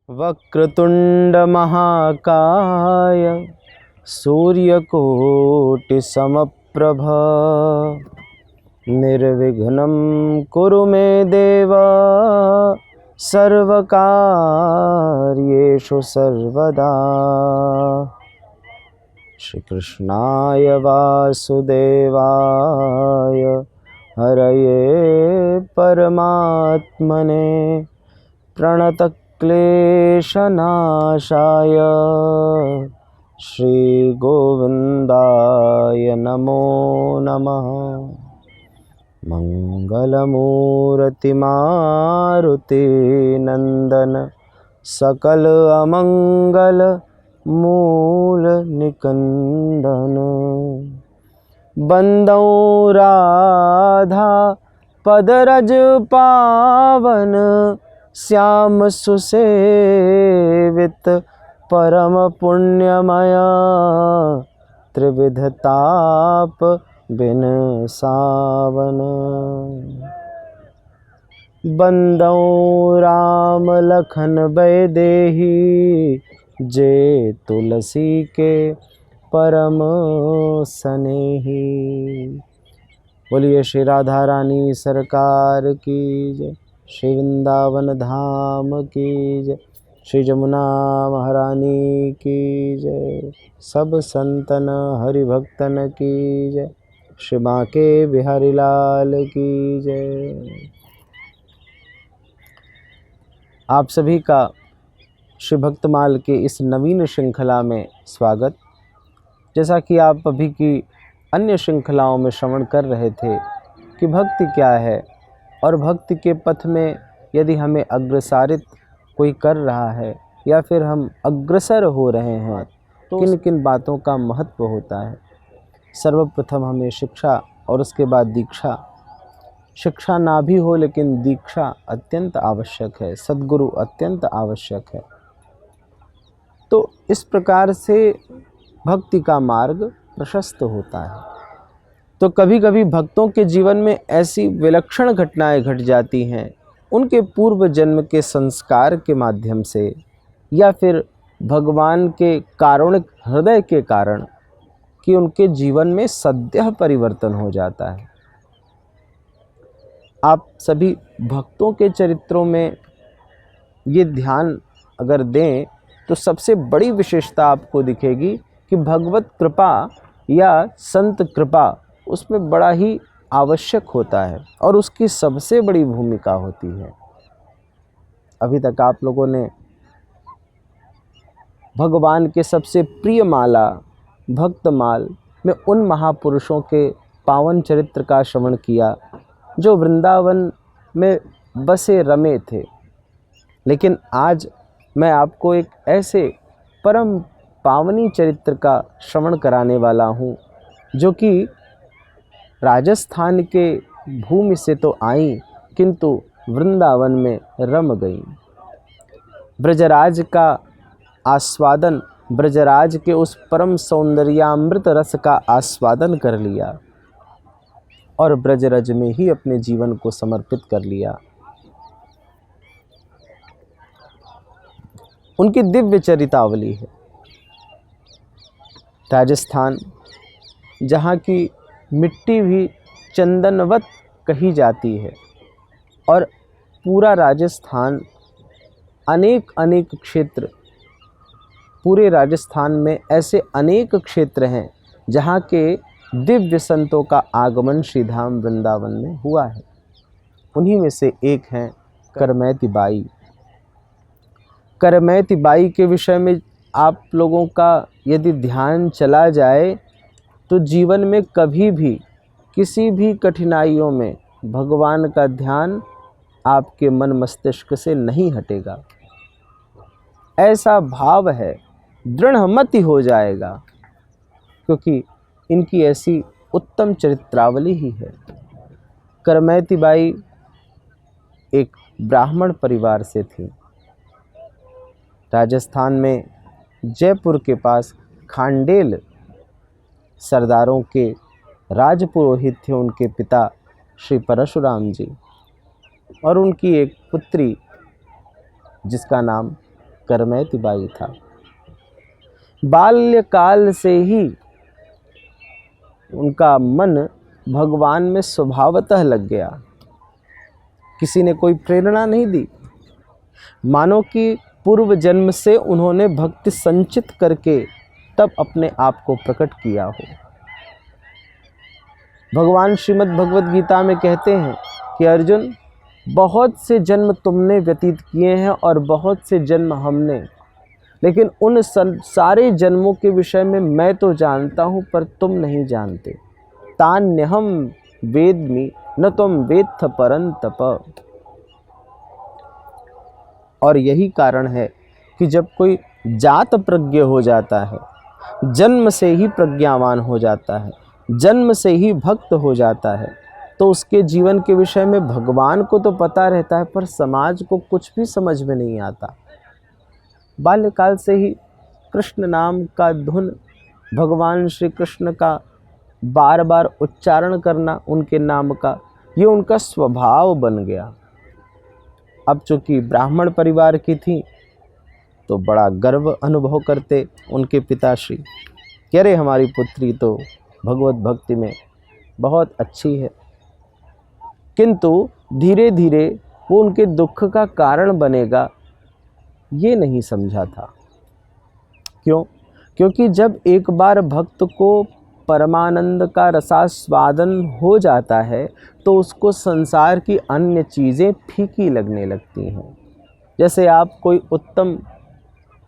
वक्रतुंड महाकाय सूर्यकोटि समप्रभ निर्विघ्नं कुरु मे देव सर्वकार्येषु सर्वदा। श्री कृष्णाय वासुदेवाय हरये परमात्मने प्रणतक्लेशनाशाय श्री गोविंदाय नमो नमः। मंगलमूर्ति मारुति नंदन सकल अमंगल मूल निकंदन बंदौ राधा पदरज पावन श्याम सुसेवित परम पुण्यमया त्रिविध ताप बिन सावन। बंदौ राम लखन बैदेही जे तुलसी के परम सनेही। बोलिए श्री राधा रानी सरकार की जय, श्री वृंदावन धाम की जय, श्री जमुना महारानी की जय, सब संतन हरिभक्तन की जय, श्री बांके बिहारी लाल की जय। आप सभी का श्री भक्तमाल के इस नवीन श्रृंखला में स्वागत। जैसा कि आप अभी की अन्य श्रृंखलाओं में श्रवण कर रहे थे कि भक्ति क्या है और भक्ति के पथ में यदि हमें अग्रसारित कोई कर रहा है या फिर हम अग्रसर हो रहे हैं तो किन किन बातों का महत्व होता है। सर्वप्रथम हमें शिक्षा और उसके बाद दीक्षा। शिक्षा ना भी हो लेकिन दीक्षा अत्यंत आवश्यक है, सद्गुरु अत्यंत आवश्यक है। तो इस प्रकार से भक्ति का मार्ग प्रशस्त होता है। तो कभी कभी भक्तों के जीवन में ऐसी विलक्षण घटनाएं घट जाती हैं उनके पूर्व जन्म के संस्कार के माध्यम से या फिर भगवान के कारुणिक हृदय के कारण कि उनके जीवन में सद्यः परिवर्तन हो जाता है। आप सभी भक्तों के चरित्रों में ये ध्यान अगर दें तो सबसे बड़ी विशेषता आपको दिखेगी कि भगवत कृपा या संत कृपा उसमें बड़ा ही आवश्यक होता है और उसकी सबसे बड़ी भूमिका होती है। अभी तक आप लोगों ने भगवान के सबसे प्रिय माला भक्तमाल में उन महापुरुषों के पावन चरित्र का श्रवण किया जो वृंदावन में बसे रमे थे। लेकिन आज मैं आपको एक ऐसे परम पावनी चरित्र का श्रवण कराने वाला हूँ जो कि राजस्थान के भूमि से तो आई किंतु वृंदावन में रम गई। ब्रजराज का आस्वादन, ब्रजराज के उस परम सौंदर्यामृत रस का आस्वादन कर लिया और ब्रजरज में ही अपने जीवन को समर्पित कर लिया। उनकी दिव्य चरितावली है। राजस्थान जहाँ की मिट्टी भी चंदनवत कही जाती है और पूरा राजस्थान अनेक अनेक क्षेत्र, पूरे राजस्थान में ऐसे अनेक क्षेत्र हैं जहाँ के दिव्य संतों का आगमन श्रीधाम वृंदावन में हुआ है। उन्हीं में से एक हैं करमैती बाई। करमैती बाई के विषय में आप लोगों का यदि ध्यान चला जाए तो जीवन में कभी भी किसी भी कठिनाइयों में भगवान का ध्यान आपके मन मस्तिष्क से नहीं हटेगा। ऐसा भाव है, दृढ़ मति हो जाएगा, क्योंकि इनकी ऐसी उत्तम चरित्रावली ही है। करमैती बाई एक ब्राह्मण परिवार से थी। राजस्थान में जयपुर के पास खांडेल सरदारों के राजपुरोहित थे उनके पिता श्री परशुराम जी, और उनकी एक पुत्री जिसका नाम करमैती बाई था। बाल्यकाल से ही उनका मन भगवान में स्वभावतः लग गया। किसी ने कोई प्रेरणा नहीं दी, मानो कि पूर्व जन्म से उन्होंने भक्ति संचित करके तब अपने आप को प्रकट किया हो। भगवान श्रीमद् भगवद गीता में कहते हैं कि अर्जुन, बहुत से जन्म तुमने व्यतीत किए हैं और बहुत से जन्म हमने, लेकिन उन सारे जन्मों के विषय में मैं तो जानता हूँ पर तुम नहीं जानते। तान्यहम वेद्मि न तुम वेत्थ परंतप। और यही कारण है कि जब कोई जात प्रज्ञ हो जाता है, जन्म से ही प्रज्ञावान हो जाता है, जन्म से ही भक्त हो जाता है, तो उसके जीवन के विषय में भगवान को तो पता रहता है पर समाज को कुछ भी समझ में नहीं आता। बाल्यकाल से ही कृष्ण नाम का धुन, भगवान श्री कृष्ण का बार बार उच्चारण करना उनके नाम का, ये उनका स्वभाव बन गया। अब चूँकि ब्राह्मण परिवार की थी तो बड़ा गर्व अनुभव करते उनके पिताश्री, कह रहे हमारी पुत्री तो भगवत भक्ति में बहुत अच्छी है। किंतु धीरे धीरे वो उनके दुख का कारण बनेगा ये नहीं समझा था। क्यों? क्योंकि जब एक बार भक्त को परमानंद का रसास्वादन हो जाता है तो उसको संसार की अन्य चीज़ें फीकी लगने लगती हैं। जैसे आप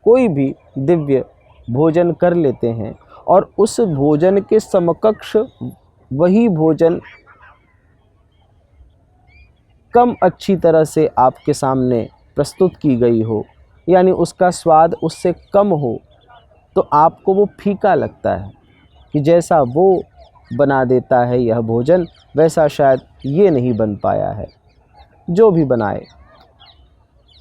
कोई भी दिव्य भोजन कर लेते हैं और उस भोजन के समकक्ष वही भोजन कम अच्छी तरह से आपके सामने प्रस्तुत की गई हो, यानी उसका स्वाद उससे कम हो, तो आपको वो फीका लगता है कि जैसा वो बना देता है यह भोजन, वैसा शायद ये नहीं बन पाया है। जो भी बनाए,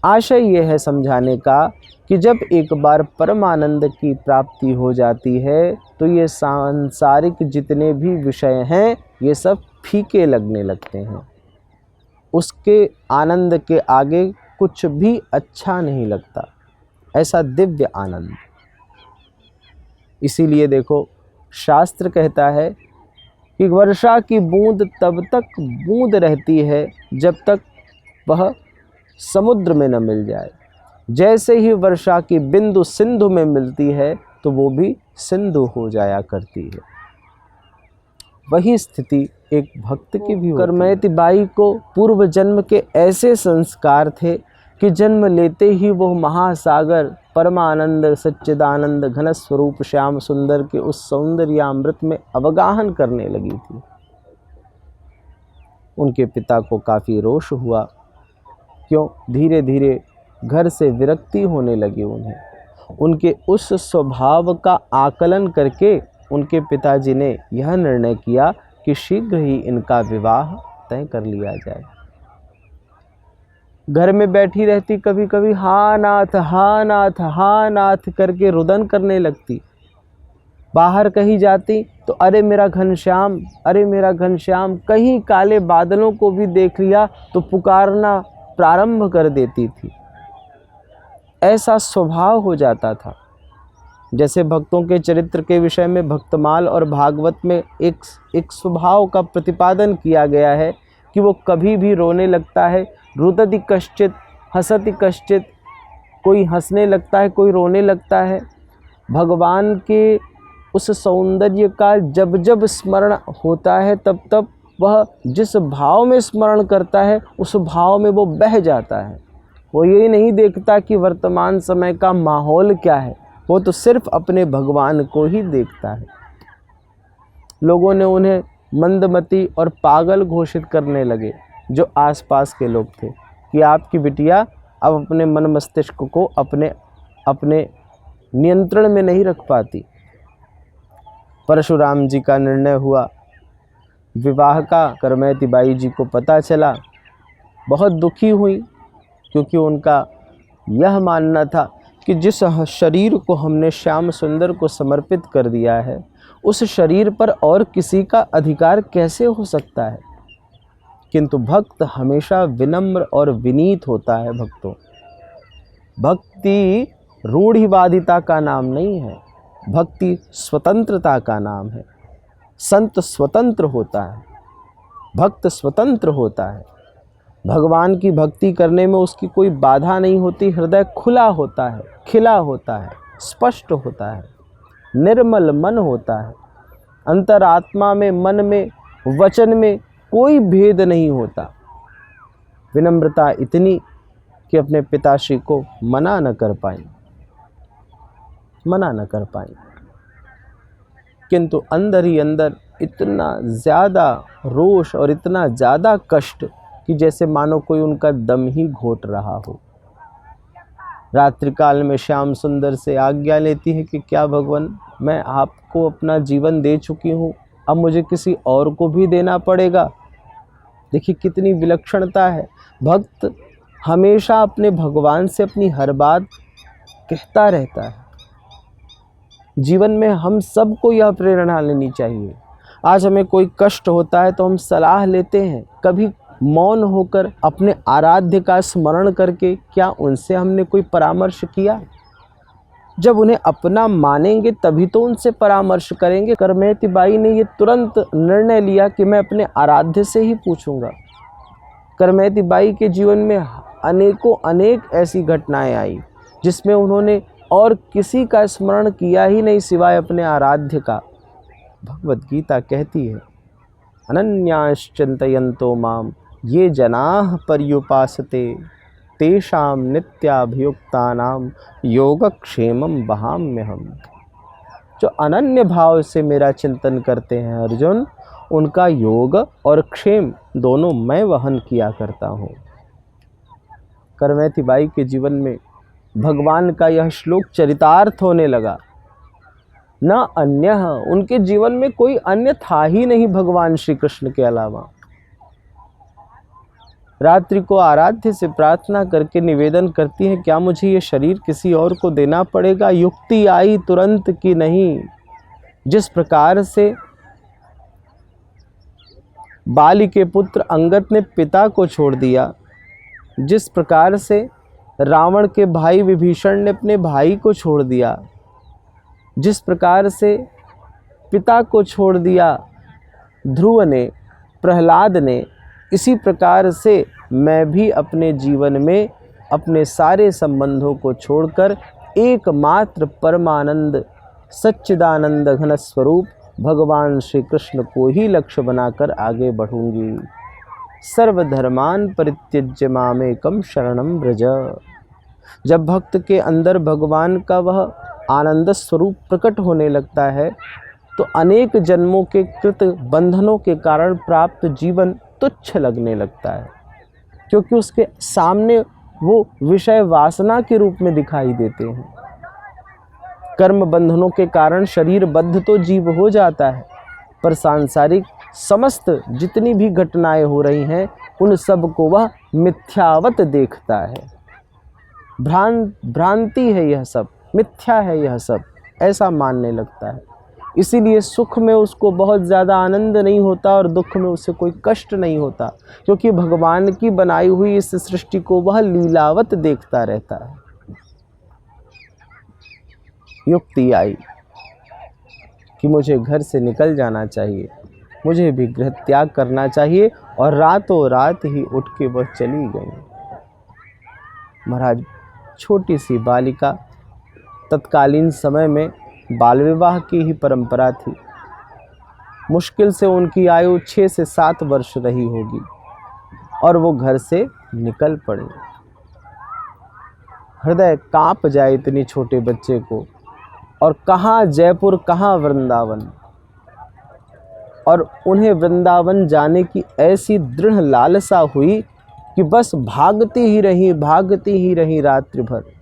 आशय ये है समझाने का कि जब एक बार परमानंद की प्राप्ति हो जाती है तो ये सांसारिक जितने भी विषय हैं ये सब फीके लगने लगते हैं। उसके आनंद के आगे कुछ भी अच्छा नहीं लगता, ऐसा दिव्य आनंद। इसीलिए देखो, शास्त्र कहता है कि वर्षा की बूंद तब तक बूंद रहती है जब तक वह समुद्र में न मिल जाए। जैसे ही वर्षा की बिंदु सिंधु में मिलती है तो वो भी सिंधु हो जाया करती है। वही स्थिति एक भक्त की भी होती है। करमैती बाई को पूर्व जन्म के ऐसे संस्कार थे कि जन्म लेते ही वो महासागर परमानंद सच्चिदानंद घन स्वरूप श्याम सुंदर के उस सौंदर्यामृत में अवगाहन करने लगी थी। उनके पिता को काफ़ी रोष हुआ। क्यों? धीरे धीरे घर से विरक्ति होने लगी उन्हें। उनके उस स्वभाव का आकलन करके उनके पिताजी ने यह निर्णय किया कि शीघ्र ही इनका विवाह तय कर लिया जाए। घर में बैठी रहती, कभी कभी हा नाथ हा नाथ हा नाथ करके रुदन करने लगती। बाहर कहीं जाती तो अरे मेरा घनश्याम, अरे मेरा घनश्याम। कहीं काले बादलों को भी देख लिया तो पुकारना प्रारंभ कर देती थी। ऐसा स्वभाव हो जाता था। जैसे भक्तों के चरित्र के विषय में भक्तमाल और भागवत में एक स्वभाव का प्रतिपादन किया गया है कि वो कभी भी रोने लगता है, रुदति कश्चित हसति कश्चित, कोई हंसने लगता है, कोई रोने लगता है। भगवान के उस सौंदर्य का जब जब स्मरण होता है तब तब वह जिस भाव में स्मरण करता है उस भाव में वो बह जाता है। वो यही नहीं देखता कि वर्तमान समय का माहौल क्या है, वो तो सिर्फ अपने भगवान को ही देखता है। लोगों ने उन्हें मंदमती और पागल घोषित करने लगे, जो आसपास के लोग थे, कि आपकी बिटिया अब अपने मन मस्तिष्क को अपने नियंत्रण में नहीं रख पाती। परशुराम जी का निर्णय हुआ विवाह का। करमैती बाई जी को पता चला, बहुत दुखी हुई, क्योंकि उनका यह मानना था कि जिस शरीर को हमने श्याम सुंदर को समर्पित कर दिया है उस शरीर पर और किसी का अधिकार कैसे हो सकता है। किंतु भक्त हमेशा विनम्र और विनीत होता है। भक्तों, भक्ति रूढ़िवादिता का नाम नहीं है, भक्ति स्वतंत्रता का नाम है। संत स्वतंत्र होता है, भक्त स्वतंत्र होता है। भगवान की भक्ति करने में उसकी कोई बाधा नहीं होती। हृदय खुला होता है, खिला होता है, स्पष्ट होता है, निर्मल मन होता है। अंतरात्मा में, मन में, वचन में कोई भेद नहीं होता। विनम्रता इतनी कि अपने पिताश्री को मना न कर पाई, किंतु अंदर ही अंदर इतना ज़्यादा रोष और इतना ज़्यादा कष्ट कि जैसे मानो कोई उनका दम ही घोट रहा हो। रात्रिकाल में श्याम सुंदर से आज्ञा लेती है कि क्या भगवान, मैं आपको अपना जीवन दे चुकी हूँ, अब मुझे किसी और को भी देना पड़ेगा। देखिए कितनी विलक्षणता है। भक्त हमेशा अपने भगवान से अपनी हर बात कहता रहता है। जीवन में हम सबको यह प्रेरणा लेनी चाहिए। आज हमें कोई कष्ट होता है तो हम सलाह लेते हैं, कभी मौन होकर अपने आराध्य का स्मरण करके क्या उनसे हमने कोई परामर्श किया? जब उन्हें अपना मानेंगे तभी तो उनसे परामर्श करेंगे। करमयती बाई ने ये तुरंत निर्णय लिया कि मैं अपने आराध्य से ही पूछूंगा। करमयती बाई के जीवन में अनेक ऐसी घटनाएं आई जिसमें उन्होंने और किसी का स्मरण किया ही नहीं सिवाय अपने आराध्य का। भगवद गीता कहती है, अनन्याश्चिन्तयन्तो माम ये जनाः पर्युपासते तेषां नित्याभियुक्तानां योगक्षेमं वहाम्यहम्। जो अनन्य भाव से मेरा चिंतन करते हैं अर्जुन, उनका योग और क्षेम दोनों मैं वहन किया करता हूँ। करमयती बाई के जीवन में भगवान का यह श्लोक चरितार्थ होने लगा। न अन्य, उनके जीवन में कोई अन्य था ही नहीं भगवान श्री कृष्ण के अलावा। रात्रि को आराध्य से प्रार्थना करके निवेदन करती है, क्या मुझे ये शरीर किसी और को देना पड़ेगा? युक्ति आई तुरंत कि नहीं। जिस प्रकार से बाली के पुत्र अंगद ने पिता को छोड़ दिया, जिस प्रकार से रावण के भाई विभीषण ने अपने भाई को छोड़ दिया, जिस प्रकार से पिता को छोड़ दिया ध्रुव ने, प्रहलाद ने, इसी प्रकार से मैं भी अपने जीवन में अपने सारे संबंधों को छोड़कर एकमात्र परमानंद सच्चिदानंद घन स्वरूप भगवान श्री कृष्ण को ही लक्ष्य बनाकर आगे बढ़ूंगी। सर्वधर्मान परित्यज्य मामेकं शरणं व्रज। जब भक्त के अंदर भगवान का वह आनंद स्वरूप प्रकट होने लगता है तो अनेक जन्मों के कृत बंधनों के कारण प्राप्त जीवन तुच्छ लगने लगता है, क्योंकि उसके सामने वो विषय वासना के रूप में दिखाई देते हैं। कर्म बंधनों के कारण शरीर बद्ध तो जीव हो जाता है, पर सांसारिक समस्त जितनी भी घटनाएं हो रही हैं उन सब को वह मिथ्यावत देखता है। भ्रांति है यह सब, मिथ्या है यह सब, ऐसा मानने लगता है। इसीलिए सुख में उसको बहुत ज़्यादा आनंद नहीं होता और दुख में उसे कोई कष्ट नहीं होता, क्योंकि भगवान की बनाई हुई इस सृष्टि को वह लीलावत देखता रहता है। युक्ति आई कि मुझे घर से निकल जाना चाहिए, मुझे भी गृह त्याग करना चाहिए, और रातों रात ही उठ के वह चली गई। महाराज, छोटी सी बालिका, तत्कालीन समय में बाल विवाह की ही परंपरा थी। मुश्किल से उनकी आयु 6 से 7 वर्ष रही होगी और वो घर से निकल पड़े। हृदय कांप जाए इतनी छोटे बच्चे को, और कहाँ जयपुर, कहाँ वृंदावन, और उन्हें वृंदावन जाने की ऐसी दृढ़ लालसा हुई कि बस भागती ही रही रात्रि भर।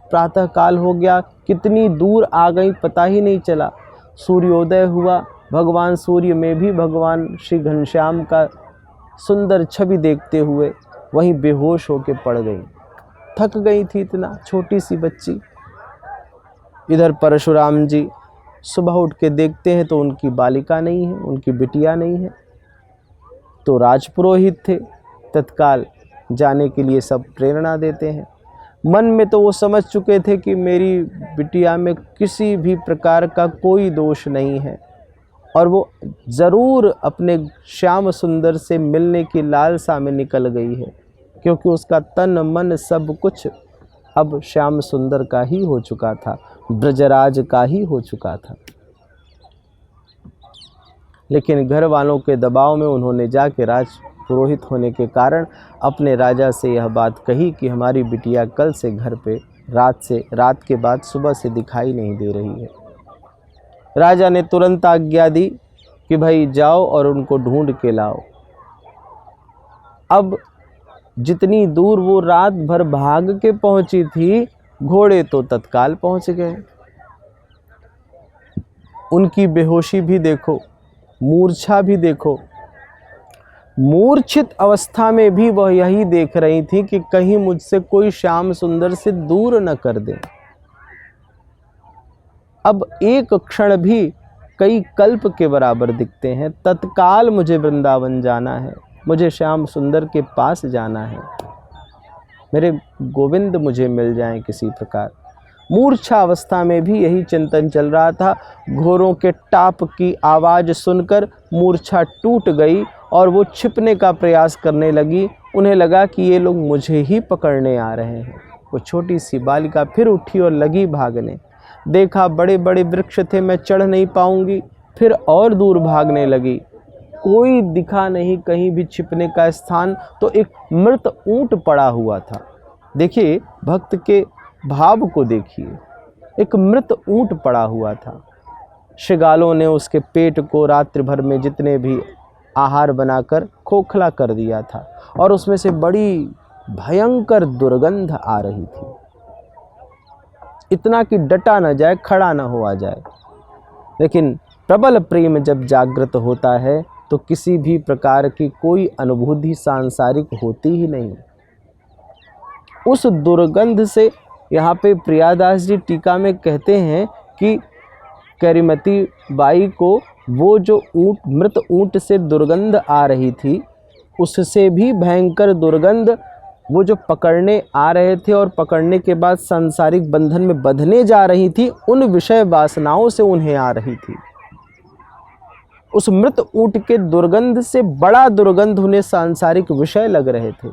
प्रातः काल हो गया, कितनी दूर आ गई पता ही नहीं चला। सूर्योदय हुआ, भगवान सूर्य में भी भगवान श्री घनश्याम का सुंदर छवि देखते हुए वहीं बेहोश होकर पड़ गई। थक गई थी इतना, छोटी सी बच्ची। इधर परशुराम जी सुबह उठ के देखते हैं तो उनकी बालिका नहीं है, उनकी बिटिया नहीं है। तो राजपुरोहित थे, तत्काल जाने के लिए सब प्रेरणा देते हैं। मन में तो वो समझ चुके थे कि मेरी बिटिया में किसी भी प्रकार का कोई दोष नहीं है और वो ज़रूर अपने श्याम सुंदर से मिलने की लालसा में निकल गई है, क्योंकि उसका तन मन सब कुछ अब श्याम सुंदर का ही हो चुका था, ब्रजराज का ही हो चुका था। लेकिन घर वालों के दबाव में उन्होंने जाके राजपुरोहित होने के कारण अपने राजा से यह बात कही कि हमारी बिटिया कल से घर पे रात के बाद सुबह से दिखाई नहीं दे रही है। राजा ने तुरंत आज्ञा दी कि भाई जाओ और उनको ढूंढ के लाओ। अब जितनी दूर वो रात भर भाग के पहुंची थी, घोड़े तो तत्काल पहुंच गए। उनकी बेहोशी भी देखो, मूर्छा भी देखो। मूर्छित अवस्था में भी वह यही देख रही थी कि कहीं मुझसे कोई श्याम सुंदर से दूर न कर दे। अब एक क्षण भी कई कल्प के बराबर दिखते हैं। तत्काल मुझे वृंदावन जाना है, मुझे श्याम सुंदर के पास जाना है, मेरे गोविंद मुझे मिल जाएं किसी प्रकार। मूर्छा अवस्था में भी यही चिंतन चल रहा था। घोड़ों के टाप की आवाज़ सुनकर मूर्छा टूट गई और वो छिपने का प्रयास करने लगी। उन्हें लगा कि ये लोग मुझे ही पकड़ने आ रहे हैं। वो छोटी सी बालिका फिर उठी और लगी भागने। देखा बड़े बड़े वृक्ष थे, मैं चढ़ नहीं पाऊंगी, फिर और दूर भागने लगी। कोई दिखा नहीं, कहीं भी छिपने का स्थान। तो एक मृत ऊंट पड़ा हुआ था। देखिए भक्त के भाव को देखिए, एक मृत ऊंट पड़ा हुआ था। शृगालों ने उसके पेट को रात्रि भर में जितने भी आहार बनाकर खोखला कर दिया था और उसमें से बड़ी भयंकर दुर्गंध आ रही थी, इतना कि डटा न जाए, खड़ा न हुआ जाए। लेकिन प्रबल प्रेम जब जागृत होता है तो किसी भी प्रकार की कोई अनुभूति सांसारिक होती ही नहीं। उस दुर्गंध से यहाँ पे प्रियादास जी टीका में कहते हैं कि करिमती बाई को वो जो मृत ऊंट से दुर्गंध आ रही थी, उससे भी भयंकर दुर्गंध वो जो पकड़ने आ रहे थे और पकड़ने के बाद सांसारिक बंधन में बंधने जा रही थी, उन विषय वासनाओं से उन्हें आ रही थी। उस मृत ऊंट के दुर्गंध से बड़ा दुर्गंध उन्हें सांसारिक विषय लग रहे थे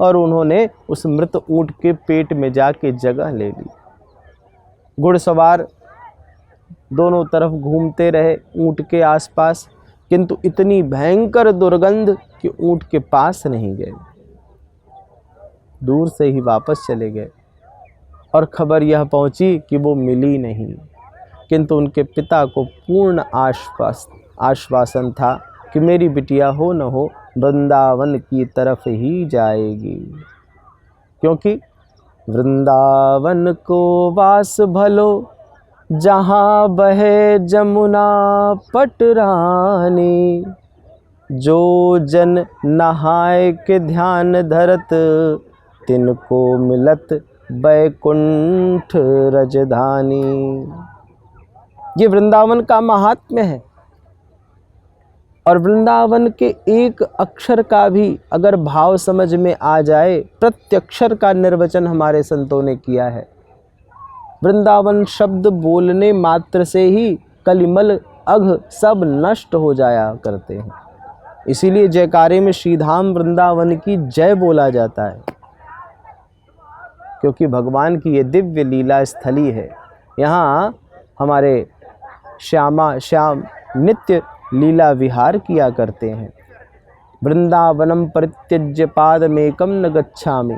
और उन्होंने उस मृत ऊंट के पेट में जाके जगह ले ली। घुड़सवार दोनों तरफ घूमते रहे ऊंट के आसपास, किंतु इतनी भयंकर दुर्गंध कि ऊंट के पास नहीं गए, दूर से ही वापस चले गए। और खबर यह पहुंची कि वो मिली नहीं, किंतु उनके पिता को पूर्ण आश्वासन था कि मेरी बिटिया हो न हो वृंदावन की तरफ ही जाएगी, क्योंकि वृंदावन को वास भलो जहाँ बहे जमुना पटरानी, जो जन नहाय के ध्यान धरत तिनको मिलत बैकुंठ रजधानी। ये वृंदावन का महात्म्य है और वृंदावन के एक अक्षर का भी अगर भाव समझ में आ जाए, प्रत्यक्षर का निर्वचन हमारे संतों ने किया है। वृंदावन शब्द बोलने मात्र से ही कलिमल अघ सब नष्ट हो जाया करते हैं। इसीलिए जयकारे में श्रीधाम वृंदावन की जय बोला जाता है, क्योंकि भगवान की ये दिव्य लीला स्थली है। यहाँ हमारे श्याम नित्य लीला विहार किया करते हैं। वृंदावनम परित्यज्य पादमेकम न गच्छामि,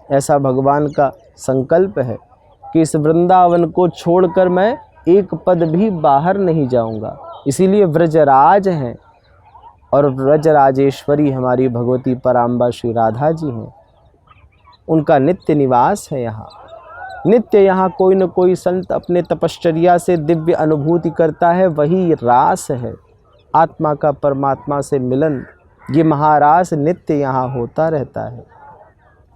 ऐसा भगवान का संकल्प है कि इस वृंदावन को छोड़कर मैं एक पद भी बाहर नहीं जाऊंगा। इसीलिए व्रजराज हैं और व्रजराजेश्वरी हमारी भगवती पराम्बा श्री राधा जी हैं। उनका नित्य निवास है यहाँ। नित्य यहाँ कोई न कोई संत अपने तपश्चर्या से दिव्य अनुभूति करता है, वही रास है, आत्मा का परमात्मा से मिलन। ये महारास नित्य यहाँ होता रहता है।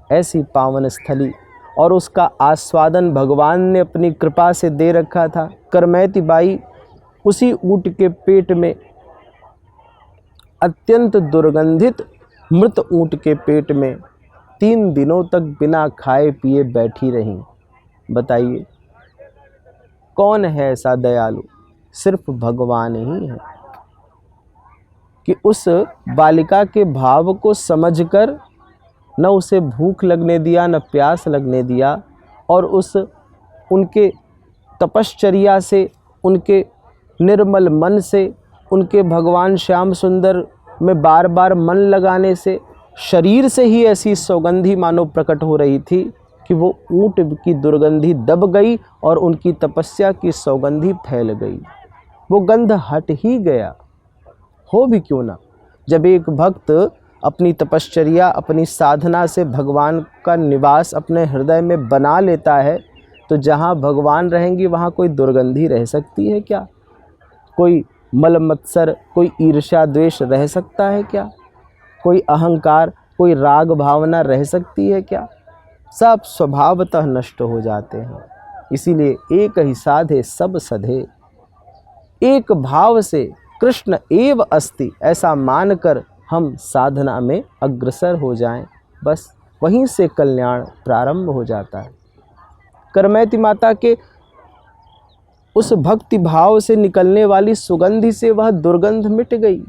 ऐसी पावन स्थली और उसका आस्वादन भगवान ने अपनी कृपा से दे रखा था। करमैती बाई उसी ऊंट के पेट में, अत्यंत दुर्गंधित मृत ऊंट के पेट में 3 दिनों तक बिना खाए पिए बैठी रहीं। बताइए कौन है ऐसा दयालु? सिर्फ भगवान ही है कि उस बालिका के भाव को समझकर न उसे भूख लगने दिया, न प्यास लगने दिया, और उनके तपश्चर्या से, उनके निर्मल मन से, उनके भगवान श्याम सुंदर में बार बार मन लगाने से शरीर से ही ऐसी सौगंधी मानो प्रकट हो रही थी कि वो ऊंट की दुर्गंधी दब गई और उनकी तपस्या की सौगंधी फैल गई। वो गंध हट ही गया। हो भी क्यों ना, जब एक भक्त अपनी तपश्चर्या, अपनी साधना से भगवान का निवास अपने हृदय में बना लेता है, तो जहाँ भगवान रहेंगी वहाँ कोई दुर्गंधी रह सकती है क्या? कोई मल मत्सर, कोई ईर्ष्या द्वेष रह सकता है क्या? कोई अहंकार, कोई राग भावना रह सकती है क्या? सब स्वभावतः नष्ट हो जाते हैं। इसीलिए एक ही साधे सब सधे, एक भाव से कृष्ण एव अस्ति ऐसा मानकर हम साधना में अग्रसर हो जाएं, बस वहीं से कल्याण प्रारंभ हो जाता है। करमैती माता के उस भक्ति भाव से निकलने वाली सुगंधि से वह दुर्गंध मिट गई।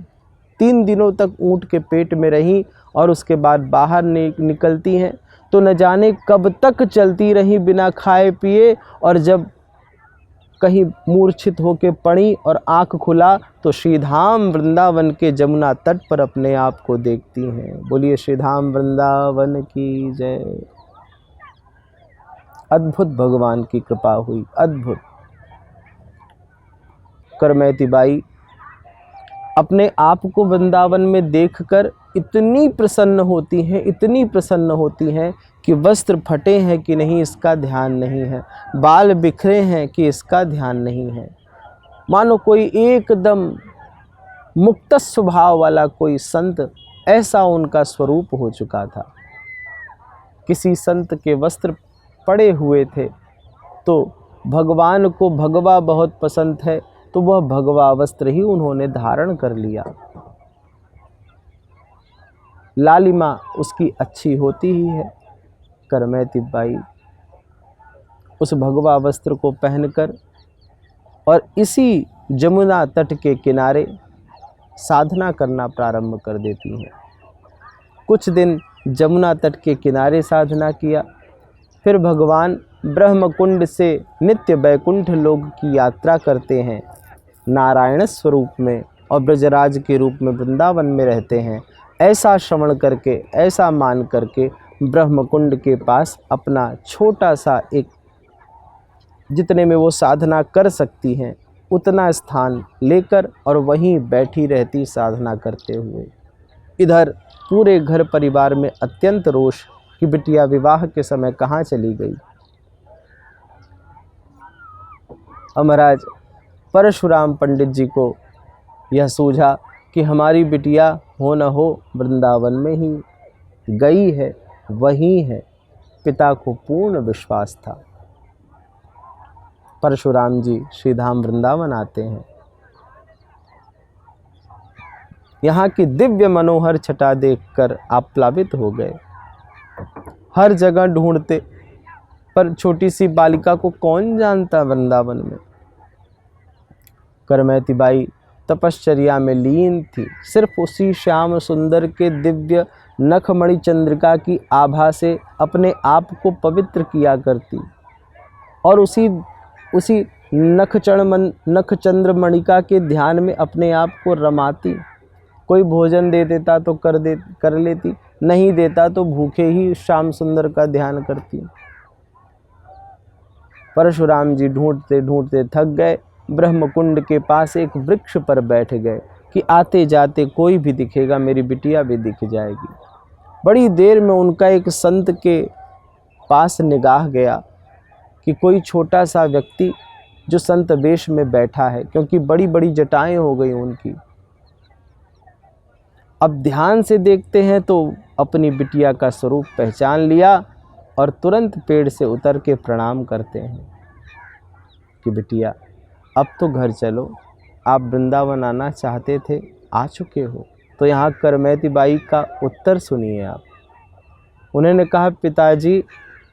3 दिनों तक ऊंट के पेट में रहीं और उसके बाद बाहर निकलती हैं तो न जाने कब तक चलती रहीं बिना खाए पिए, और जब कहीं मूर्छित होकर पड़ी और आंख खुला तो श्रीधाम वृंदावन के जमुना तट पर अपने आप को देखती हैं। बोलिए श्रीधाम वृंदावन की जय। अद्भुत भगवान की कृपा हुई, अद्भुत। करमैती बाई अपने आप को वृंदावन में देखकर इतनी प्रसन्न होती हैं, इतनी प्रसन्न होती हैं कि वस्त्र फटे हैं कि नहीं इसका ध्यान नहीं है, बाल बिखरे हैं कि इसका ध्यान नहीं है। मानो कोई एकदम मुक्त स्वभाव वाला कोई संत, ऐसा उनका स्वरूप हो चुका था। किसी संत के वस्त्र पड़े हुए थे तो भगवान को भगवा बहुत पसंद है, तो वह भगवा वस्त्र ही उन्होंने धारण कर लिया। लालिमा उसकी अच्छी होती ही है। करमैती बाई उस भगवा वस्त्र को पहनकर और इसी जमुना तट के किनारे साधना करना प्रारंभ कर देती हैं। कुछ दिन जमुना तट के किनारे साधना किया, फिर भगवान ब्रह्मकुंड से नित्य बैकुंठ लोक की यात्रा करते हैं, नारायण स्वरूप में और ब्रजराज के रूप में वृंदावन में रहते हैं। ऐसा श्रवण करके, ऐसा मान करके ब्रह्मकुंड के पास अपना छोटा सा एक, जितने में वो साधना कर सकती हैं उतना स्थान लेकर और वहीं बैठी रहती साधना करते हुए। इधर पूरे घर परिवार में अत्यंत रोष कि बिटिया विवाह के समय कहाँ चली गई। महाराज परशुराम पंडित जी को यह सूझा कि हमारी बिटिया हो न हो वृंदावन में ही गई है, वहीं है। पिता को पूर्ण विश्वास था। परशुराम जी श्रीधाम वृंदावन आते हैं। यहाँ की दिव्य मनोहर छटा देखकर आप प्लावित हो गए। हर जगह ढूंढते, पर छोटी सी बालिका को कौन जानता वृंदावन में। करमैती बाई तपश्चर्या में लीन थी। सिर्फ उसी श्याम सुंदर के दिव्य नखमणि चंद्रिका की आभा से अपने आप को पवित्र किया करती और उसी नख चंद्रमणिका के ध्यान में अपने आप को रमाती। कोई भोजन दे देता तो कर लेती, नहीं देता तो भूखे ही श्याम सुंदर का ध्यान करती। परशुराम जी ढूंढते ढूंढते थक गए। ब्रह्मकुंड के पास एक वृक्ष पर बैठ गए कि आते जाते कोई भी दिखेगा, मेरी बिटिया भी दिख जाएगी। बड़ी देर में उनका एक संत के पास निगाह गया कि कोई छोटा सा व्यक्ति जो संत वेश में बैठा है, क्योंकि बड़ी बड़ी जटाएं हो गई उनकी। अब ध्यान से देखते हैं तो अपनी बिटिया का स्वरूप पहचान लिया और तुरंत पेड़ से उतर के प्रणाम करते हैं कि बिटिया अब तो घर चलो, आप वृंदावन आना चाहते थे, आ चुके हो। तो यहाँ करमैती बाई का उत्तर सुनिए आप। उन्होंने कहा, पिताजी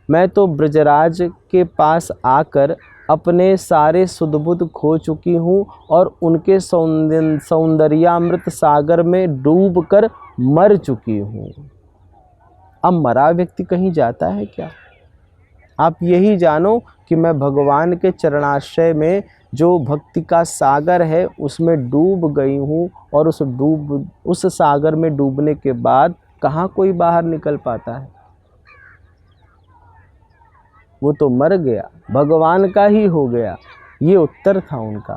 मैं तो ब्रजराज के पास आकर अपने सारे सुध-बुध खो चुकी हूँ और उनके सौंदर्यामृत सागर में डूबकर मर चुकी हूँ। अब मरा व्यक्ति कहीं जाता है क्या? आप यही जानो कि मैं भगवान के चरणाश्रय में जो भक्ति का सागर है उसमें डूब गई हूँ, और उस सागर में डूबने के बाद कहाँ कोई बाहर निकल पाता है। वो तो मर गया, भगवान का ही हो गया। ये उत्तर था उनका।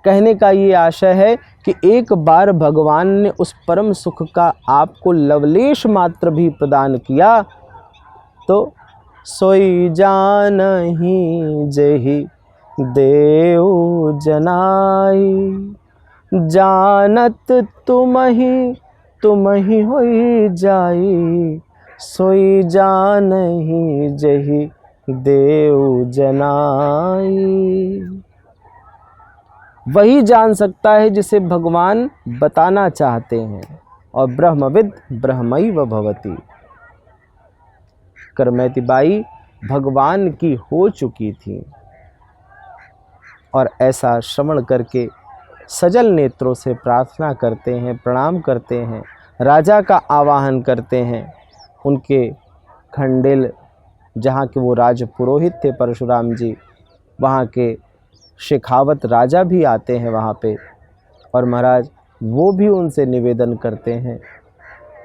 कहने का ये आशय है कि एक बार भगवान ने उस परम सुख का आपको लवलेश मात्र भी प्रदान किया तो सोई जानहि जेहि देव जनाई, जानत तुमहि होई जाई, सोई जानहि जेहि देव जनाई। वही जान सकता है जिसे भगवान बताना चाहते हैं, और ब्रह्मविद ब्रह्मैव भवति। करमैती बाई भगवान की हो चुकी थी, और ऐसा श्रवण करके सजल नेत्रों से प्रार्थना करते हैं, प्रणाम करते हैं, राजा का आवाहन करते हैं। उनके खंडेल, जहाँ के वो राज पुरोहित थे परशुराम जी, वहाँ के शेखावत राजा भी आते हैं वहाँ पे, और महाराज वो भी उनसे निवेदन करते हैं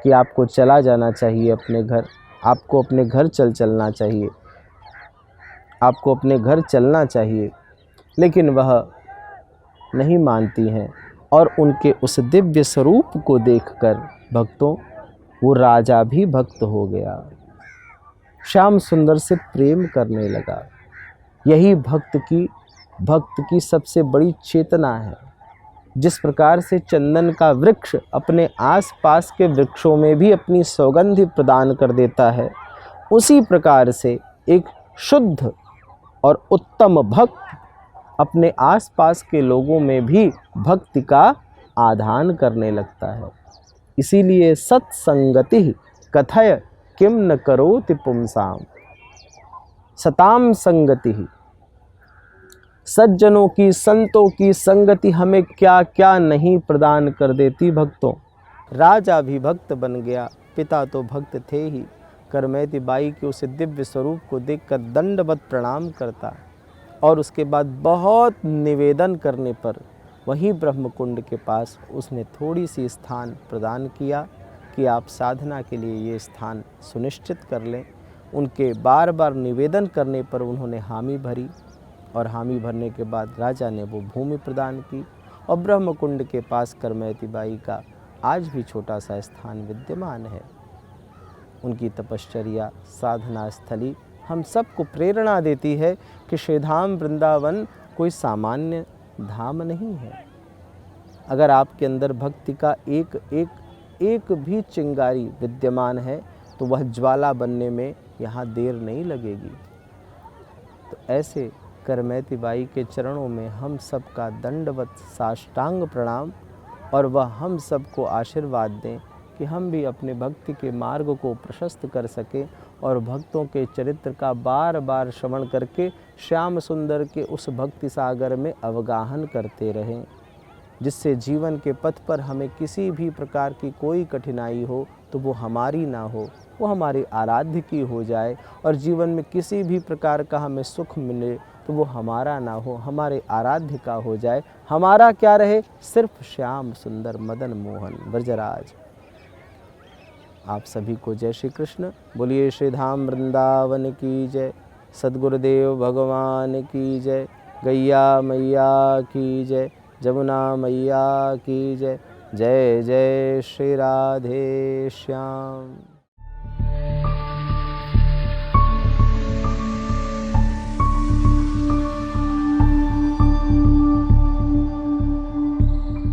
कि आपको चला जाना चाहिए अपने घर, आपको अपने घर चलना चाहिए, आपको अपने घर चलना चाहिए। लेकिन वह नहीं मानती हैं, और उनके उस दिव्य स्वरूप को देखकर भक्तों वो राजा भी भक्त हो गया, श्याम सुंदर से प्रेम करने लगा। यही भक्त की सबसे बड़ी चेतना है। जिस प्रकार से चंदन का वृक्ष अपने आसपास के वृक्षों में भी अपनी सौगंध प्रदान कर देता है, उसी प्रकार से एक शुद्ध और उत्तम भक्त अपने आसपास के लोगों में भी भक्ति का आधान करने लगता है। इसीलिए सत्संगति कथय किम न करोति पुंसाम, सताम संगति। सज्जनों की, संतों की संगति हमें क्या क्या नहीं प्रदान कर देती भक्तों। राजा भी भक्त बन गया, पिता तो भक्त थे ही। करमैती बाई के उस दिव्य स्वरूप को देखकर दंडवत प्रणाम करता, और उसके बाद बहुत निवेदन करने पर वहीं ब्रह्मकुंड के पास उसने थोड़ी सी स्थान प्रदान किया कि आप साधना के लिए ये स्थान सुनिश्चित कर लें। उनके बार बार निवेदन करने पर उन्होंने हामी भरी, और हामी भरने के बाद राजा ने वो भूमि प्रदान की, और ब्रह्मकुंड के पास करमैती बाई का आज भी छोटा सा स्थान विद्यमान है। उनकी तपश्चर्या, साधना स्थली हम सबको प्रेरणा देती है कि श्रीधाम वृंदावन कोई सामान्य धाम नहीं है। अगर आपके अंदर भक्ति का एक भी चिंगारी विद्यमान है तो वह ज्वाला बनने में यहाँ देर नहीं लगेगी। तो ऐसे करमैती बाई के चरणों में हम सबका दंडवत साष्टांग प्रणाम, और वह हम सबको आशीर्वाद दें कि हम भी अपने भक्ति के मार्ग को प्रशस्त कर सकें, और भक्तों के चरित्र का बार बार श्रवण करके श्याम सुंदर के उस भक्ति सागर में अवगाहन करते रहें, जिससे जीवन के पथ पर हमें किसी भी प्रकार की कोई कठिनाई हो तो वो हमारी ना हो, वो हमारे आराध्य की हो जाए, और जीवन में किसी भी प्रकार का हमें सुख मिले तो वो हमारा ना हो, हमारे आराध्य का हो जाए। हमारा क्या रहे, सिर्फ श्याम सुंदर मदन मोहन ब्रजराज। आप सभी को जय श्री कृष्ण। बोलिए श्री धाम वृंदावन की जय, सद्गुरुदेव भगवान की जय, गैया मैया की जय, जमुना मैया की जय। जय जय श्री राधे श्याम।